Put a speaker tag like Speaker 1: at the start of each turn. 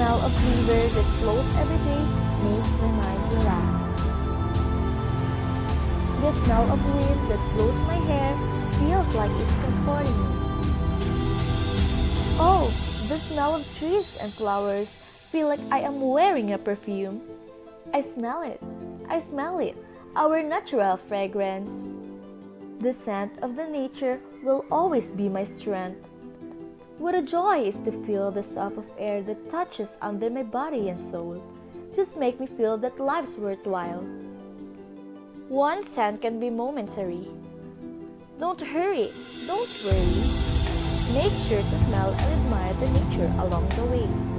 Speaker 1: smell of river that flows every day makes my mind relax. The smell of wind that blows my hair feels like it's comforting me. Oh, the smell of trees and flowers feel like I am wearing a perfume. I smell it. I smell it. Our natural fragrance. The scent of the nature will always be my strength. What a joy is to feel the soft of air that touches under my body and soul. Just make me feel that life's worthwhile. One scent can be momentary. Don't hurry, don't worry. Make sure to smell and admire the nature along the way.